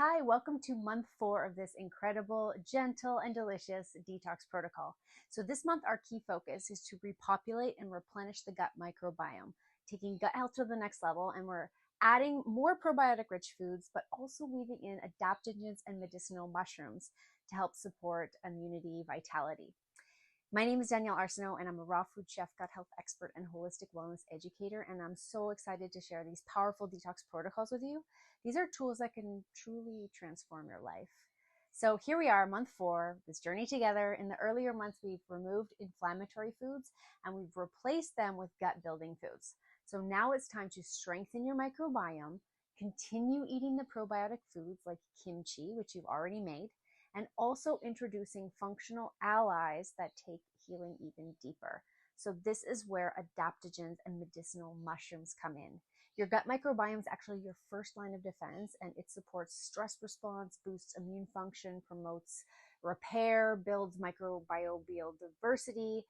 Hi, welcome to month 4 of this incredible, gentle, and delicious detox protocol. So this month, our key focus is to repopulate and replenish the gut microbiome, taking gut health to the next level, and we're adding more probiotic-rich foods, but also weaving in adaptogens and medicinal mushrooms to help support immunity, vitality. My name is Danielle Arsenault, and I'm a raw food chef, gut health expert, and holistic wellness educator. And I'm so excited to share these powerful detox protocols with you. These are tools that can truly transform your life. So here we are, month 4, this journey together. In the earlier months, we've removed inflammatory foods and we've replaced them with gut building foods. So now it's time to strengthen your microbiome, continue eating the probiotic foods like kimchi, which you've already made, and also introducing functional allies that take healing even deeper. So this is where adaptogens and medicinal mushrooms come in. Your gut microbiome is actually your first line of defense, and it supports stress response, boosts immune function, promotes repair, builds microbial diversity,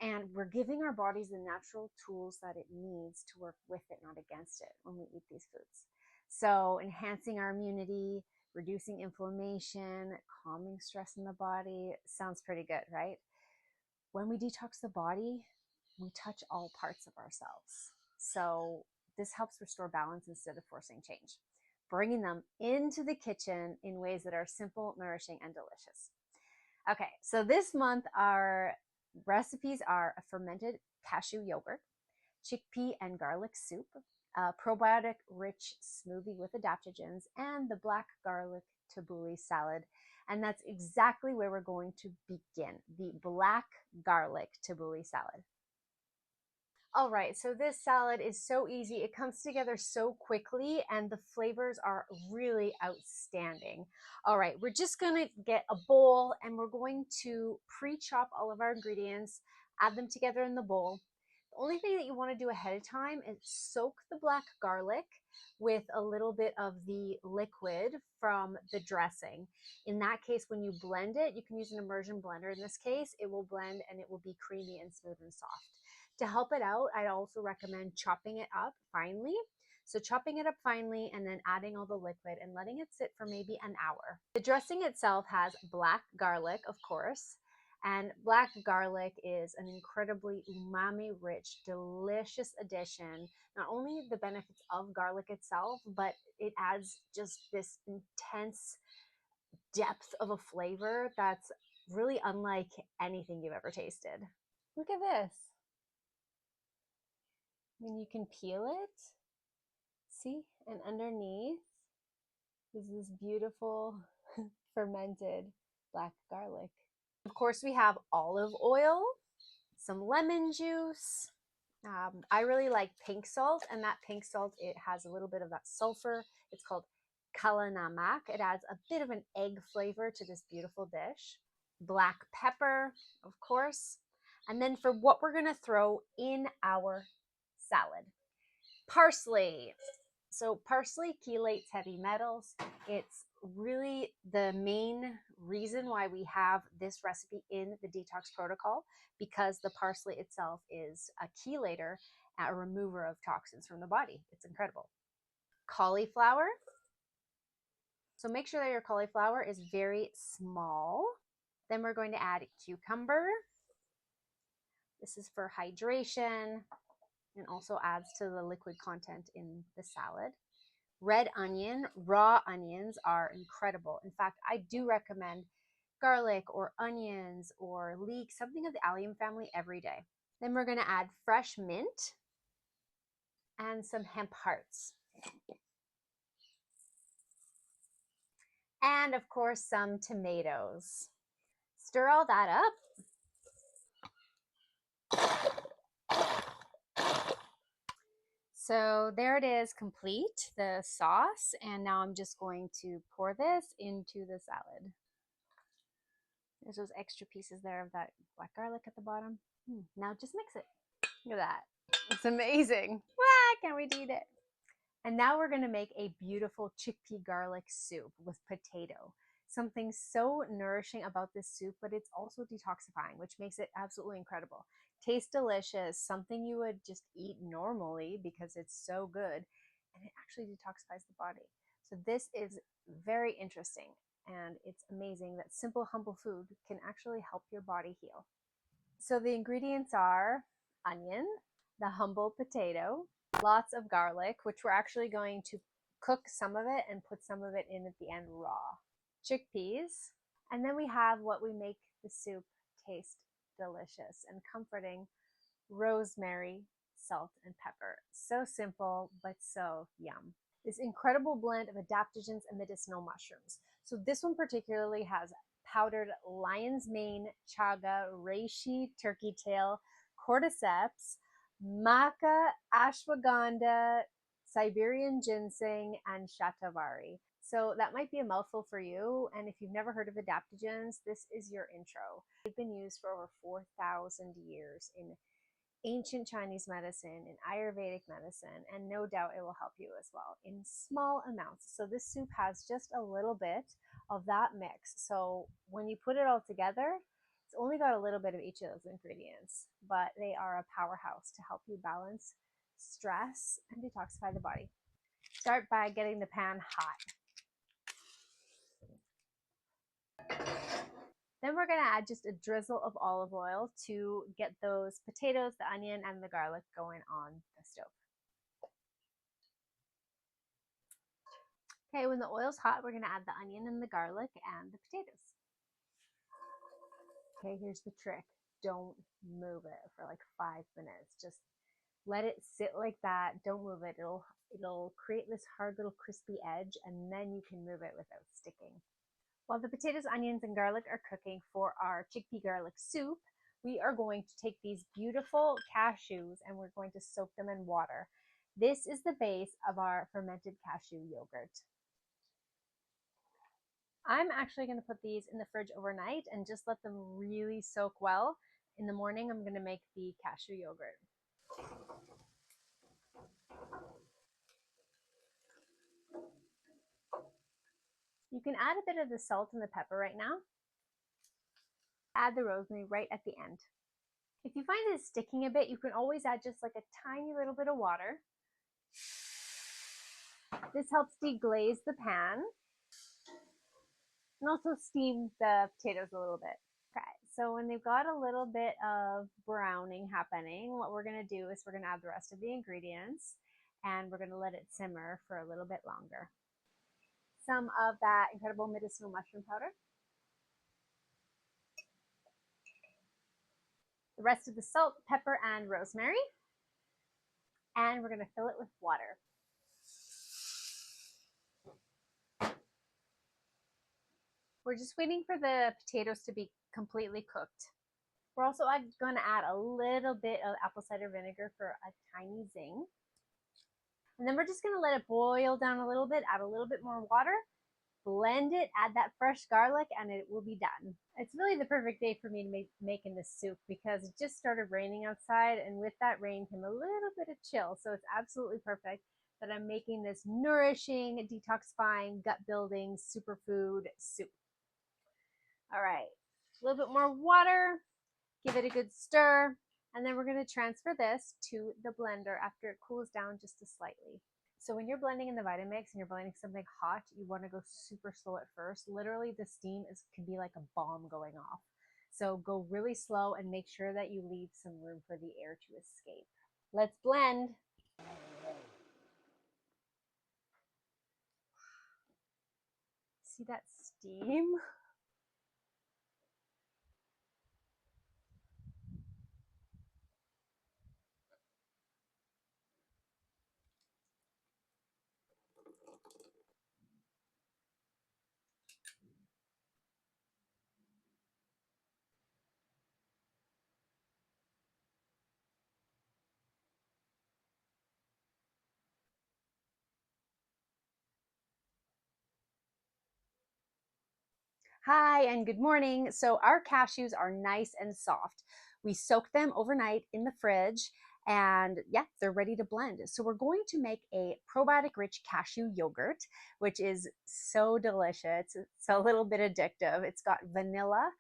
and we're giving our bodies the natural tools that it needs to work with it, not against it, when we eat these foods. So enhancing our immunity, reducing inflammation, calming stress in the body. Sounds pretty good, right? When we detox the body, we touch all parts of ourselves. So this helps restore balance instead of forcing change, bringing them into the kitchen in ways that are simple, nourishing, and delicious. Okay, so this month our recipes are a fermented cashew yogurt, chickpea and garlic soup, a probiotic-rich smoothie with adaptogens, and the black garlic Tabouli salad. And that's exactly where we're going to begin, the black garlic Tabouli salad. All right, so this salad is so easy. It comes together so quickly, and the flavors are really outstanding. All right, we're just gonna get a bowl, and we're going to pre-chop all of our ingredients, add them together in the bowl. The only thing that you want to do ahead of time is soak the black garlic with a little bit of the liquid from the dressing. In that case, when you blend it, you can use an immersion blender. In this case, it will blend and it will be creamy and smooth and soft. To help it out, I'd also recommend chopping it up finely. So chopping it up finely and then adding all the liquid and letting it sit for maybe an hour. The dressing itself has black garlic, of course, and black garlic is an incredibly umami-rich, delicious addition. Not only the benefits of garlic itself, but it adds just this intense depth of a flavor that's really unlike anything you've ever tasted. Look at this. I mean, you can peel it, see, and underneath is this beautiful fermented black garlic. Of course, we have olive oil, some lemon juice. I really like pink salt, and that pink salt, it has a little bit of that sulfur. It's called kalanamak. It adds a bit of an egg flavor to this beautiful dish. Black pepper, of course. And then for what we're gonna throw in our salad, parsley. So parsley chelates heavy metals. It's really the main reason why we have this recipe in the detox protocol, because the parsley itself is a chelator, a remover of toxins from the body. It's incredible. Cauliflower. So make sure that your cauliflower is very small. Then we're going to add cucumber. This is for hydration and also adds to the liquid content in the salad. Red onion, raw onions are incredible. In fact, I do recommend garlic or onions or leek, something of the allium family every day. Then we're gonna add fresh mint and some hemp hearts. And of course, some tomatoes. Stir all that up. So there it is, complete, the sauce. And now I'm just going to pour this into the salad. There's those extra pieces there of that black garlic at the bottom. Now just mix it. Look at that. It's amazing. Can't wait to eat it. And now we're going to make a beautiful chickpea garlic soup with potato. Something so nourishing about this soup, but it's also detoxifying, which makes it absolutely incredible. Tastes delicious, something you would just eat normally because it's so good, and it actually detoxifies the body. So this is very interesting, and it's amazing that simple, humble food can actually help your body heal. So the ingredients are onion, the humble potato, lots of garlic, which we're actually going to cook some of it and put some of it in at the end raw, chickpeas, and then we have what we make the soup taste delicious and comforting: rosemary, salt, and pepper. So simple, but so yum. This incredible blend of adaptogens and medicinal mushrooms. So this one particularly has powdered lion's mane, chaga, reishi, turkey tail, cordyceps, maca, ashwagandha, Siberian ginseng, and shatavari. So that might be a mouthful for you, and if you've never heard of adaptogens, this is your intro. They've been used for over 4,000 years in ancient Chinese medicine and Ayurvedic medicine, and no doubt it will help you as well in small amounts. So this soup has just a little bit of that mix. So when you put it all together, it's only got a little bit of each of those ingredients, but they are a powerhouse to help you balance stress and detoxify the body. Start by getting the pan hot. Then we're going to add just a drizzle of olive oil to get those potatoes, the onion, and the garlic going on the stove. Okay, when the oil's hot, we're going to add the onion and the garlic and the potatoes. Okay, here's the trick. Don't move it for like 5 minutes. Just let it sit like that. Don't move it. It'll create this hard little crispy edge, and then you can move it without sticking. While the potatoes, onions, and garlic are cooking for our chickpea garlic soup, we are going to take these beautiful cashews and we're going to soak them in water. This is the base of our fermented cashew yogurt. I'm actually going to put these in the fridge overnight and just let them really soak well. In the morning, I'm going to make the cashew yogurt. You can add a bit of the salt and the pepper right now. Add the rosemary right at the end. If you find it sticking a bit, you can always add just like a tiny little bit of water. This helps deglaze the pan and also steam the potatoes a little bit. Okay, so when they've got a little bit of browning happening, what we're going to do is we're going to add the rest of the ingredients and we're going to let it simmer for a little bit longer. Some of that incredible medicinal mushroom powder. The rest of the salt, pepper, and rosemary. And we're going to fill it with water. We're just waiting for the potatoes to be completely cooked. We're also going to add a little bit of apple cider vinegar for a tiny zing. And then we're just going to let it boil down a little bit, add a little bit more water, blend it, add that fresh garlic, and it will be done. It's really the perfect day for me to making this soup because it just started raining outside, and with that rain came a little bit of chill. So it's absolutely perfect that I'm making this nourishing, detoxifying, gut-building superfood soup. All right, a little bit more water, give it a good stir, and then we're going to transfer this to the blender after it cools down just slightly. So when you're blending in the Vitamix and you're blending something hot, you want to go super slow at first. Literally, the steam can be like a bomb going off. So go really slow and make sure that you leave some room for the air to escape. Let's blend. See that steam? Hi, and good morning. So our cashews are nice and soft. We soaked them overnight in the fridge and yeah, they're ready to blend. So we're going to make a probiotic rich cashew yogurt, which is so delicious. It's a little bit addictive. It's got vanilla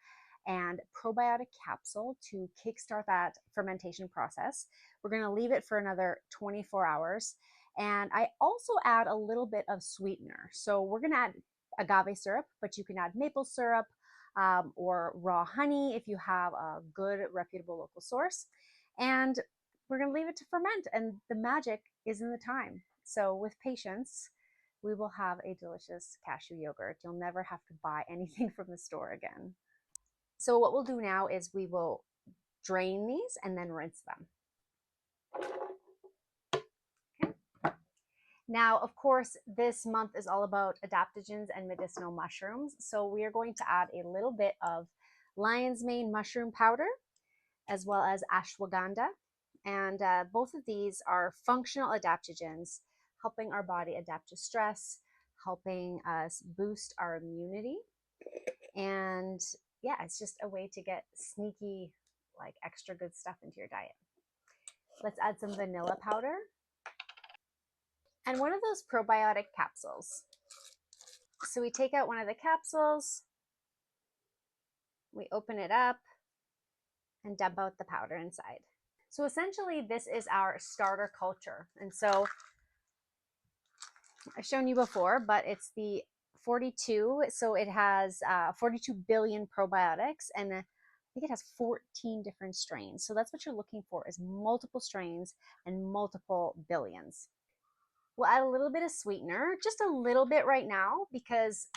and probiotic capsule to kickstart that fermentation process. We're going to leave it for another 24 hours. And I also add a little bit of sweetener. So we're going to add agave syrup, but you can add maple syrup or raw honey if you have a good, reputable local source. And we're going to leave it to ferment. And the magic is in the time. So with patience, we will have a delicious cashew yogurt. You'll never have to buy anything from the store again. So what we'll do now is we will drain these and then rinse them. Now, of course, this month is all about adaptogens and medicinal mushrooms. So we are going to add a little bit of lion's mane mushroom powder, as well as ashwagandha. And both of these are functional adaptogens, helping our body adapt to stress, helping us boost our immunity. And yeah, it's just a way to get sneaky, like extra good stuff into your diet. Let's add some vanilla powder. And one of those probiotic capsules. So we take out one of the capsules, we open it up, and dump out the powder inside. So essentially, this is our starter culture. And so I've shown you before, but it's the 42. So it has 42 billion probiotics, and I think it has 14 different strains. So that's what you're looking for, is multiple strains and multiple billions. We'll add a little bit of sweetener, just a little bit right now, because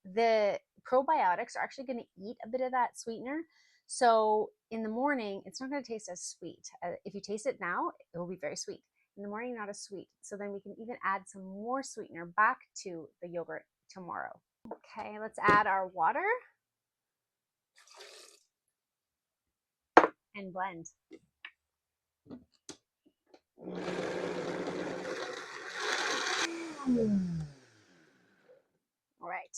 the probiotics are actually going to eat a bit of that sweetener. So in the morning, it's not going to taste as sweet. If you taste it now, it will be very sweet. In the morning, not as sweet. So then we can even add some more sweetener back to the yogurt tomorrow. Okay, let's add our water and blend. All right.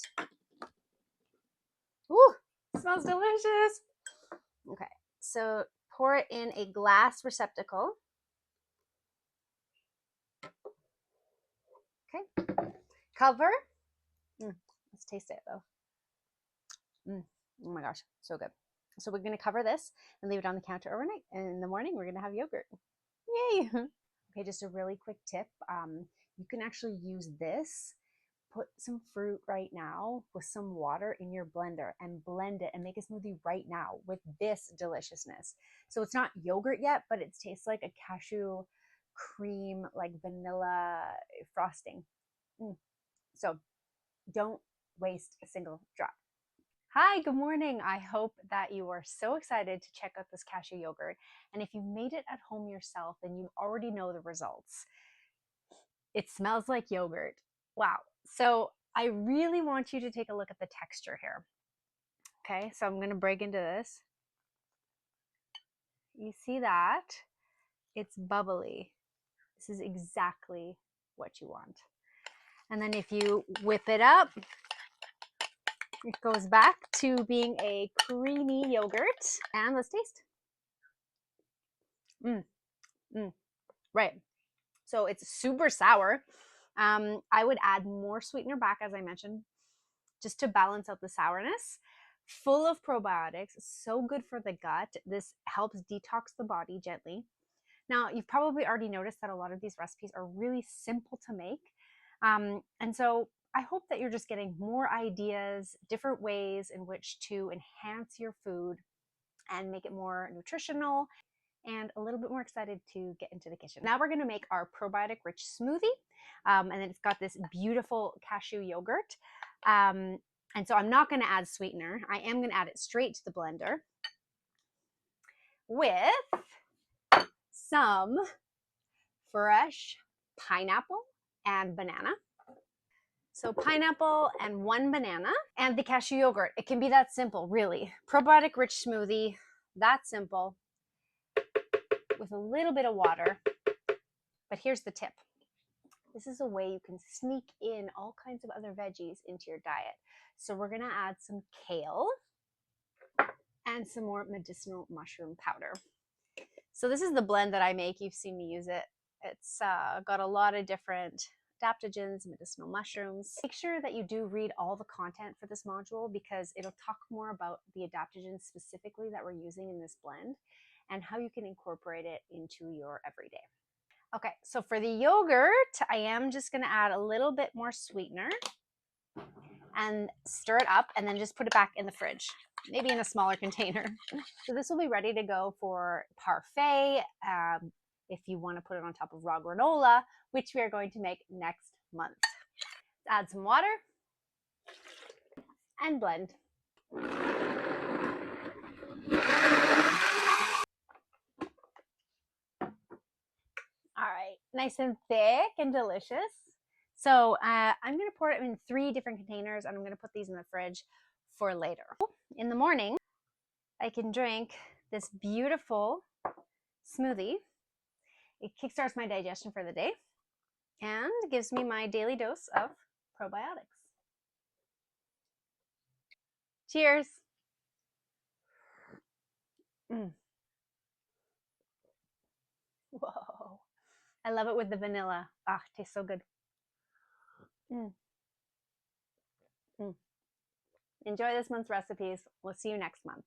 Ooh, smells delicious. Okay, so pour it in a glass receptacle. Okay, cover. Let's taste it though. Oh my gosh, so good. So we're going to cover this and leave it on the counter overnight. And in the morning, we're going to have yogurt. Yay! Okay, just a really quick tip. You can actually use this. Put some fruit right now with some water in your blender and blend it and make a smoothie right now with this deliciousness. So it's not yogurt yet, but it tastes like a cashew cream, like vanilla frosting. So don't waste a single drop. Hi, good morning. I hope that you are so excited to check out this cashew yogurt. And if you've made it at home yourself, then you already know the results. It smells like yogurt. Wow. So I really want you to take a look at the texture here. Okay, so I'm going to break into this. You see that? It's bubbly. This is exactly what you want. And then if you whip it up, it goes back to being a creamy yogurt. And let's taste. Right. So it's super sour. I would add more sweetener back, as I mentioned, just to balance out the sourness. Full of probiotics, so good for the gut. This helps detox the body gently. Now, you've probably already noticed that a lot of these recipes are really simple to make. And so I hope that you're just getting more ideas, different ways in which to enhance your food and make it more nutritional, and a little bit more excited to get into the kitchen. Now we're going to make our probiotic rich smoothie. And then it's got this beautiful cashew yogurt. And so I'm not going to add sweetener. I am going to add it straight to the blender with some fresh pineapple and banana. So pineapple and 1 banana and the cashew yogurt. It can be that simple, really. Probiotic rich smoothie, that simple, with a little bit of water. But here's the tip. This is a way you can sneak in all kinds of other veggies into your diet. So we're going to add some kale and some more medicinal mushroom powder. So this is the blend that I make. You've seen me use it. It's got a lot of different adaptogens, medicinal mushrooms. Make sure that you do read all the content for this module, because it'll talk more about the adaptogens specifically that we're using in this blend and how you can incorporate it into your everyday. Okay, so for the yogurt, I am just gonna add a little bit more sweetener and stir it up and then just put it back in the fridge, maybe in a smaller container. So this will be ready to go for parfait, if you want to put it on top of raw granola, which we are going to make next month. Add some water and blend. All right, nice and thick and delicious. So I'm going to pour it in 3 different containers, and I'm going to put these in the fridge for later. In the morning, I can drink this beautiful smoothie. It kickstarts my digestion for the day and gives me my daily dose of probiotics. Cheers. Whoa. I love it with the vanilla. Ah, it tastes so good. Enjoy this month's recipes. We'll see you next month.